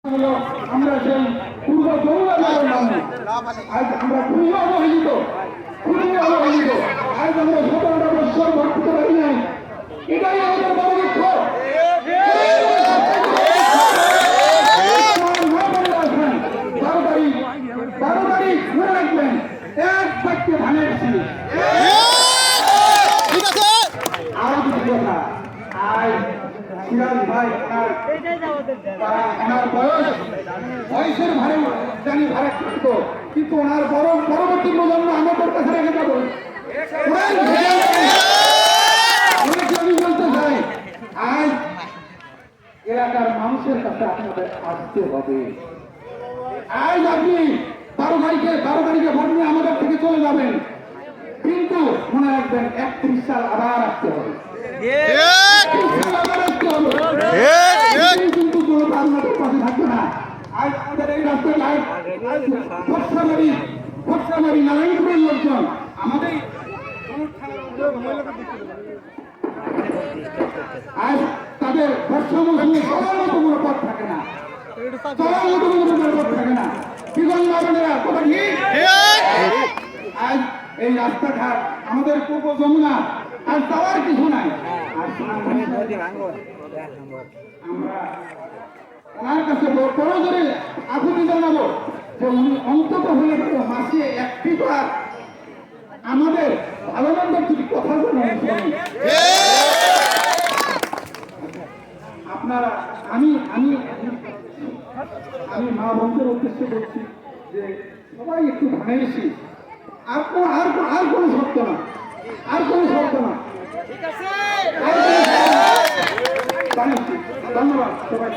আমরা সেই পূর্ব যমুনা মানুষ আজ আমরা খুবই অবহেলিত আজ আমরা 17টা বছর ভোট দিতে পারি নাই। এটাই আমাদের বড় দুঃখ। বারো তারিখ মনে রাখবেন, এক বাক্যে ধানের ছিল। আরো কিছু কথা, আজ সিরাজ ভাই ওনার বয়সের ভারে জানি ভারে থাকতো, কিন্তু ওনার পরবর্তী প্রজন্ম আমাদের কাছে রেখে যাবো। আমি বলতে চাই, আজ এলাকার মানুষের কাছে আপনাদের আসতে হবে। আজ আপনি 12 তারিখে ভোট নিয়ে আমাদের থেকে চলে যাবেন, কিন্তু মনে রাখবেন 31 সাল আবার আসতে হবে। কিন্তু কোনো আপনাদের পাশে থাকবে না। আজ আমাদের এই রাস্তায় ফটসামারি নারায়ণপুরের লোকজন আমাদের আজ তাদের বর্ষা মৌসুমে চলার মতো কোনো পথ থাকে না, আজ এই রাস্তাঘাট আমাদের পূর্ব যমুনা আর যাওয়ার কিছু নাই। আমরা ওনার কাছে বড় ধরে আকুতি জানাবো যে উনি অন্তত হয়ে গেল মাসে একটি বার আমাদের ভালো মন্দের যদি কথা বলেন আপনারা। আমি আমি আমি মা বোনদের উদ্দেশ্যে বলছি যে সবাই একটু ভাঙেছি, আর কোনো শর্ত না, ধন্যবাদ সবাই।